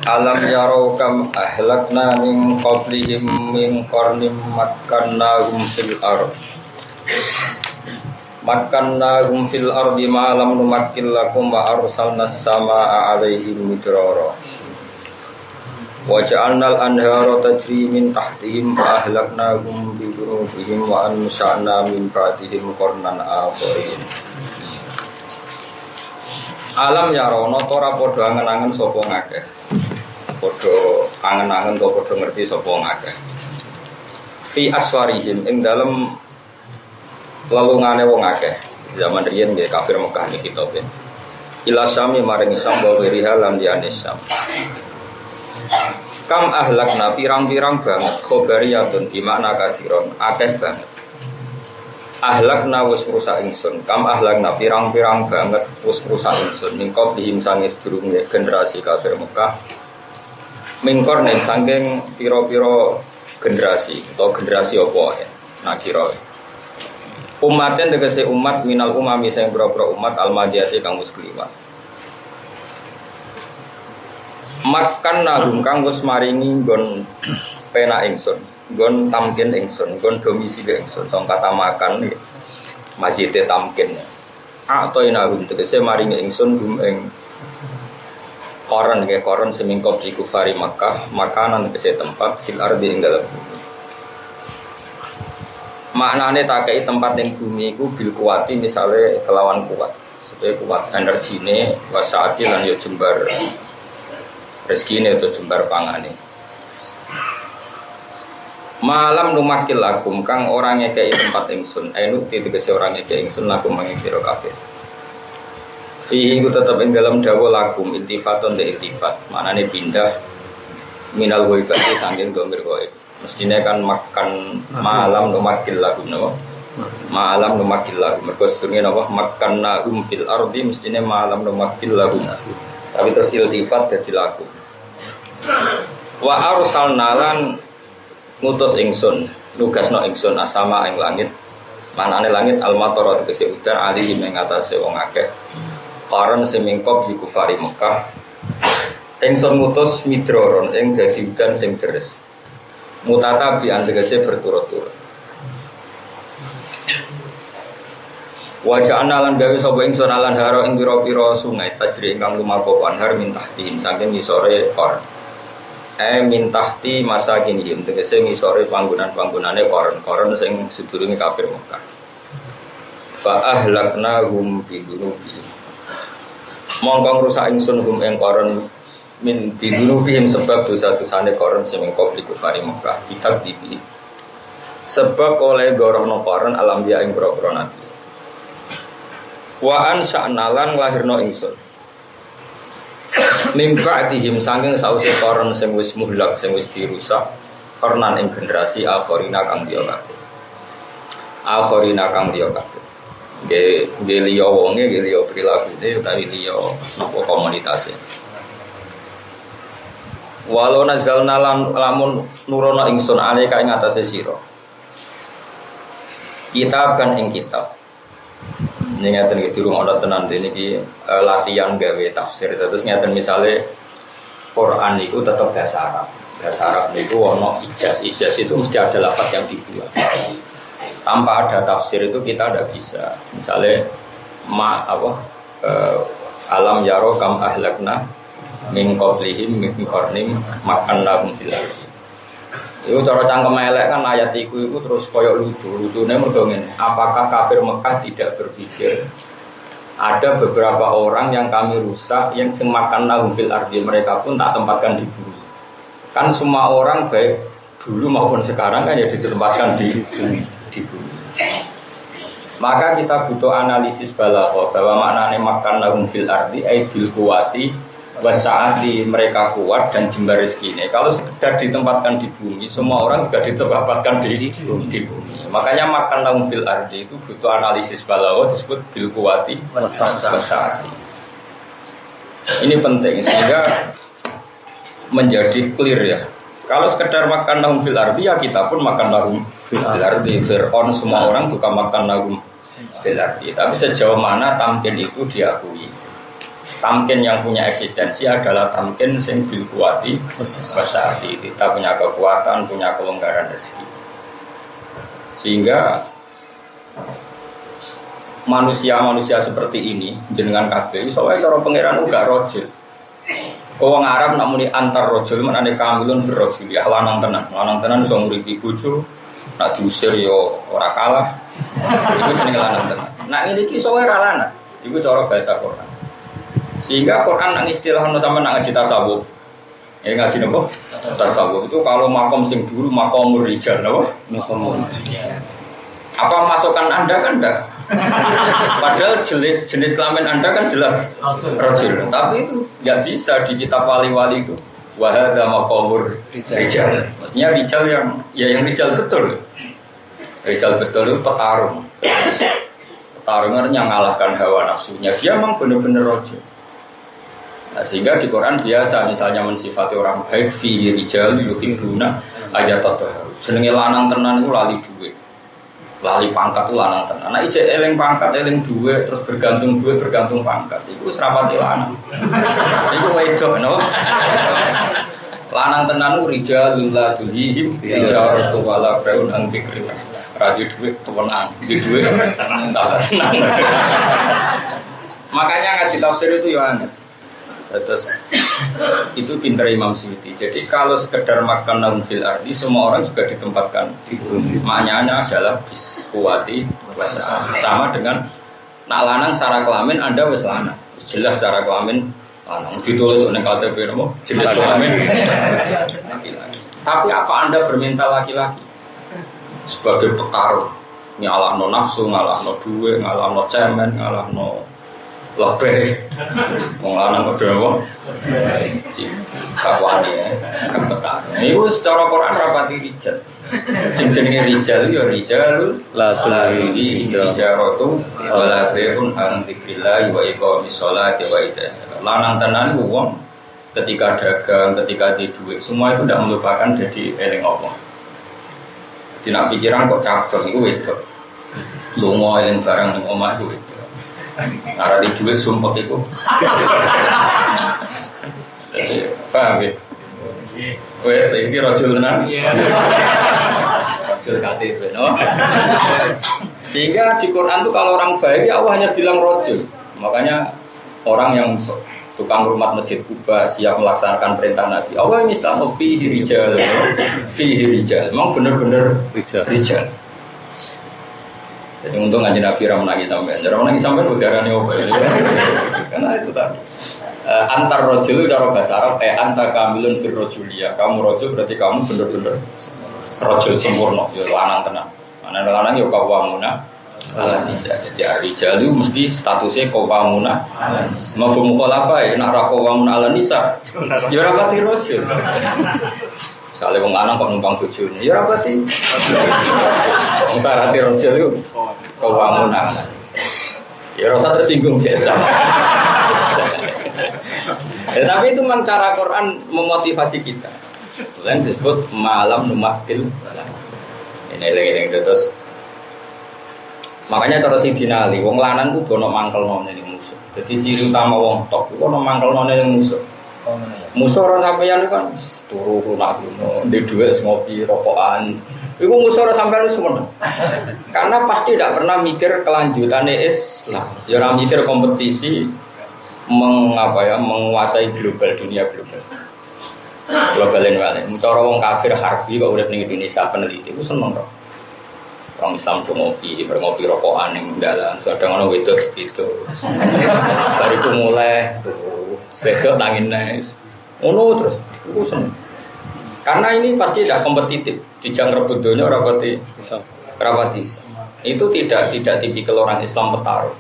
Alam yarau kam ahlakna min qablihim min qarnim makkannahum fil ard makkannahum fil ardi ma lam numakkil lakum wa arsalna as-samaa'a 'alaihim midrara wa ja'alnal anhara tajri min tahtihim fa ahlaknahum bi dhunubihim wa ansha'na min ba'dihim qarnan akharin. Alam yarono ora padha angen-angen sapa ngakeh. Padha angen-angen kok padha ngerti sapa ngakeh. Fi aswarihim ing dalem lelungane wong akeh. Zaman riyen nggih kafir Mekah niki kitabe. Ila sami maring Islam wa wiriha lan liyane Islam. Kam ahlakna pirang-pirang banget khobariyatun di makna kathiron akeh banget. Ahlakna wis rusak ingsun. Kam ahlakna pirang-pirang banget wis rusak ingsun. Mingkop dihim sange sedurunge generasi kafir Mekah. Mingkor ning saking pira-pira generasi atau generasi apa ya? Nah kira. Umaten tegese umat minal umami sing pira-pira umat al-madiyati kang wis kliwat. Makan nagum kang wis maringi nggon penak ingsun. Gon tamkin ingsun, gon domisili ingsun. Song kata makan masjid tamkin. Atau inahum tegese maringi ingsun gum ing koron ke koron semingkop di kufari Makkah, makanan tegese tempat fil ardi ing dalam bumi. Maknane tak kei tempat ning bumi iku bil kuwati misale kelawan kuat. Supaya kuat energine wasaati lan yo jembar rezekine atau jembar pangane. Malam numakil lakum kang orang ngekei tempat ingsun ainut tegese orang ngekei ingsun lakum manging sira kabeh. Fihi ku tetep ing dalam dawa lakum iltifatun de iltifat maknane pindah minal ghaibati saking domir ghaib. Mestine kan makan malam numakil lakum napa? Malam numakil lakum mergo sedurunge napa makanna fil ardi mestine malam numakil lakum. Tapi terus iltifat dadi lakum. Wa arsalna lan ngutus ingsun, nugasno ingsun asama ing langit. Manane langit al-matar tegese udan alih ing atase wong akeh. Qaran semingkop di kufari Mekah. Ingsun ngutus midroron ing dadi udan sing deres. Mutatabi tegese berturut-turut. Waja'ana lan gawe sapa ingsun alan haro ing pira-pira sungai tajri ingkang lumaku anhar min tahtin saking ngisore Qaran. Mintahti masa kini tegese ngisore panggonan-panggonane koron-koron sing sedurunge kafir Mekah. Fa ahlaknahum bi dunubi. Mongko rusak ingsun hum ing koron min bi dunubihim sebab dosa-dosane koron sing mengkop kufari Mekah. Kitab iki. Sebab oleh gorohno koron alam dia ing boro-boro nabi. Wa ansha'na lan lahirno ingsun. Mimba'dihim saking sause koron sing wis muhlak sing wis dirusak karena ing generasi akhirina kang dia kabeh. Akhirina kang dia kabeh. Nggih liya wonge nggih liya prilakune utawi liya napa komunitas e. Walau nazalna lamun nurono ingsun alika ing atase sira. Kitab kan ing kitab. Ini ngeten iki durung ana tenan niki latihan gawe tafsir. Terus ngeten misale Quran itu tetap bahasa Arab. Bahasa Arab niku ana ijaz itu mesti ada lafaz yang dibuat. Tanpa ada tafsir itu kita tidak bisa. Misale alam yaro kam ahlakna min qablihim min qarnim makannahum fil ardi. Itu cara cangkem elek kan ayat iku terus koyok lucu-lucune mergo ngene. Apakah kafir Mekah tidak berpikir ada beberapa orang yang kami rusak yang semakan lahum fil ardi mereka pun tak tempatkan di bumi. Kan semua orang baik dulu maupun sekarang kan ya ditempatkan di bumi. Maka kita butuh analisis balaghah bahwa maknane makan lahum fil ardi ai bil quwati wasaati mereka kuat dan jembar rezekine. Kalau sekedar ditempatkan di bumi, semua orang juga ditempatkan di bumi. Makanya makan lahum fil ardi itu butuh analisis balaghah disebut bil quwati wasaati. Ini penting sehingga menjadi clear ya. Kalau sekedar makan lahum fil ardi ya kita pun makan lahum fil ardi. Fir'aun semua orang juga makan lahum fil ardi. Tapi sejauh mana tampil itu diakui. Tamkin yang punya eksistensi adalah tamkin sing bil kuwati wasati. Kita punya kekuatan, punya kelonggaran rezeki. Sehingga manusia-manusia seperti ini jenengan kabeh soalnya cara pangeran uga rojul. Kau Arab nak muni antar rojul menane kamilun fir rojul ya lanang tenan iso nguripi bojo nak diusir yo ora kalah. Iku jenenge lanang tenan. Nak ngene iki soalnya ra lanang. Iku cara bahasa Quran. Sehingga Quran nak istilahno sama nak ngaji tasawuf. Ya ngaji napa? Tasawuf itu kalau makom sing dulu makomur rijal napa? Makomur. Apa masukan Anda kan enggak? Padahal jenis kelamin Anda kan jelas rajul. Tapi itu enggak bisa di kitab wali-wali itu. Wahada maqamur rijal. Maksudnya rijal yang rijal betul. Rijal betul itu petarung. Petarungan yang mengalahkan hawa nafsunya. Dia memang benar-benar rajul. Nah, sehingga di Quran biasa misalnya mensifati orang baik fi rijal yuhibbuna ayatatahu. Jenenge lanang tenan iku lali duwe. Lali pangkat itu lanang tenan. Nah ijek eling pangkat, eling duwe, terus bergantung duwe, bergantung pangkat. Iku wis rapati lanang. Iku wedok no. Lanang tenan ku rijalul la tulhihim tijaratu wala bai'un an dzikrillah. Radio duwe tenang, di duwe tenang. Makanya ngaji tafsir itu ya aneh. Terus itu pintar Imam Suyuti. Jadi kalau sekedar makan naum fil ardi, semua orang juga ditempatkan di bumi. Maknanya adalah biskuati sama dengan nak lanang secara kelamin Anda wis lanang. Jelas secara kelamin lanang. Ditulis oleh KTP nopo jenis kelamin laki-laki. Tapi apa Anda bermental laki-laki? Sebagai petarung, ngalahno nafsu, ngalahno duwe, ngalahno cemen, ngalahno lebih mengalami kedua kawan ya kebetulan ini secara Quran rapati rijal jenenge rijal ya rijal la tulhi hijaratu wala bai'un an dzikrillah wa iqamis sholati wa ita'iz zakat. Lanang tenan wong ketika dagang, ketika di duit semua itu tidak melupakan jadi eling Allah. Tidak pikiran kok cabang itu wedok lunga eling barang ning omah itu wedok. Arah di duit sumpah itu. Paham ya? Wes ini rojul tenan. Rojul KTP, no? Sehingga di Quran itu kalau orang baik ya Allah hanya bilang rojul. Makanya orang yang tukang rumah Masjid Kuba siap melaksanakan perintah Nabi. Allah ini Islam fihi rijal, fihi rijal. Memang benar-benar rijal. Jadi untung ngaji Nabi menangi sampai, jadi menangi sampai udaranya apa ya? Karena itu tadi antar rojul cara bahasa Arab antar kamilun fir rojulia. Kamu rojul berarti kamu benar-benar rojul sempurna. Ya lanang tenang. Mana lanang ya kawamuna. Jadi rijal itu mesti statusnya kawamuna. Mafhum mukhalafah ya nak ra kawamuna ala nisa. Ya rapati rojul. Kalau wong lanang kok numpang bojone, ya apa sih? Wong sarate rojul iku kawangunan. Ya rasa tersinggung biasa. Ya, tapi itu memang cara Quran memotivasi kita. Selain disebut malam numakil. Ini eling-eling terus. Makanya terus dinali, wong lanang ku dono mangkelno ning musuh. Jadi ciri utama wong tok iku ono mangkelno ning musuh. Musuh ora sampeyan kan turu lunak ngono, ndek dhuwit ngopi rokokan. Iku musuh ora sampeyan wis seneng. Karena pasti tidak pernah mikir kelanjutannya Islam. Ya ora mikir kompetisi menguasai global dunia global. Globalin wae. Cara wong kafir harbi kok urip ning Indonesia peneliti iku seneng kok. Orang Islam tuh ngopi rokokan ning dalan, kadang ono wedok gitu. Bariku mulai tuh sesuk nangin nes. Ono terus iku seneng. Karena ini pasti tidak kompetitif. Dijang rebut dunia rapati rapati. Itu tidak tipikal orang Islam petarung.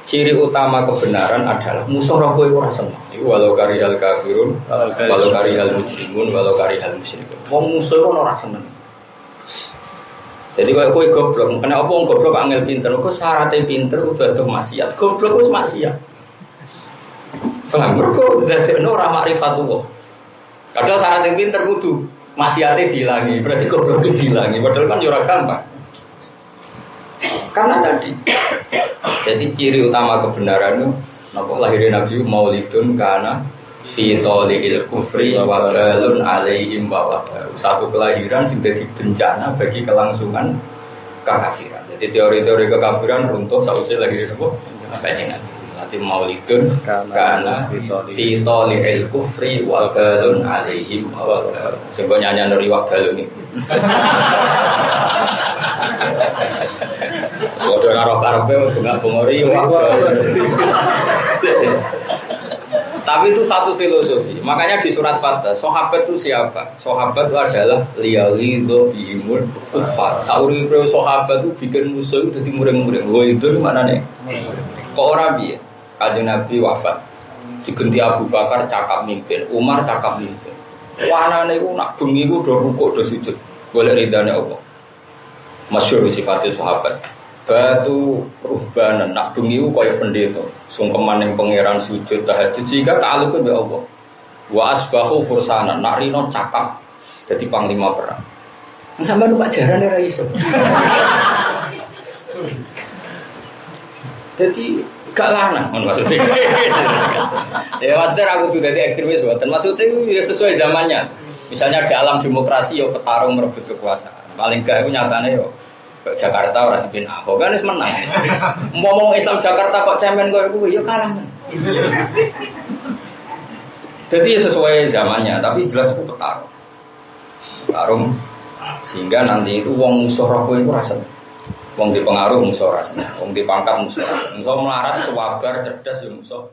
Ciri utama kebenaran adalah musuh rokok itu rasa senang. Walau karihal kafirun, walau karihal mujrimun, walau karihal musyrikun. Wong musuh itu orang senang. Jadi kalau kau goblok, karena apa orang goblok angel pinter, kau syaratnya pinter udah tuh maksiat. Goblok itu maksiat. Paham? Kau dari orang ma'rifatullah. Kadang syaratnya pinter kudu maksiatnya dihilangi, berarti goblok itu dihilangi. Padahal kan jurah gampang. Karena tadi, jadi ciri utama kebenaran itu Napa lahirnya Nabi Maulidun karena fi toliil kufri wa balun alaihim wa satu kelahiran sing dadi bencana bagi kelangsungan kekafiran. Jadi teori-teori kekafiran runtuh sausé lahir napa? Kanjeng Nabi. Nanti Maulidun karena fi toliil kufri wa balun alaihim wa sing nyanyi dari wa balun iki. Waduh karo karepe bunga bongori wa Tapi itu satu filosofi. Makanya di surat Fatah, sahabat itu siapa? Sahabat itu adalah liyalidho bihimul kufar. Sauri itu sahabat itu bikin musuh itu jadi muring-muring. Wah itu mana nih? Kok orang biar? Kanjeng Nabi wafat. Diganti Abu Bakar cakap mimpin, Umar cakap mimpin. Wanane itu nak bengi itu udah rukuk udah sujud. Boleh ridhanya Allah. Masyhur sifatnya sahabat. Batu ruhbanan nak bengi ku kaya pendeta sungkeman ning pangeran sujud tahajud sehingga ta'alluqun ya Allah wa asbahu fursana nak rino cakap dadi panglima perang sampeyan numpak jarane ra iso dadi gak lanang maksudnya ya maksudnya aku tuh dadi ekstremis buatan maksudnya ya sesuai zamannya misalnya di alam demokrasi yo petarung merebut kekuasaan paling gak itu nyatane yo Jakarta ora dipin Ahok kan wis menang. Ngomong Islam Jakarta kok cemen koyo kuwi ya kalah. Jadi sesuai zamannya, tapi jelas itu petarung. Petarung sehingga nanti itu wong musuh rokok itu rasanya. Wong dipengaruh musuh rasanya, wong dipangkat musuh rasanya. Musuh melarat, sabar, cerdas ya musuh.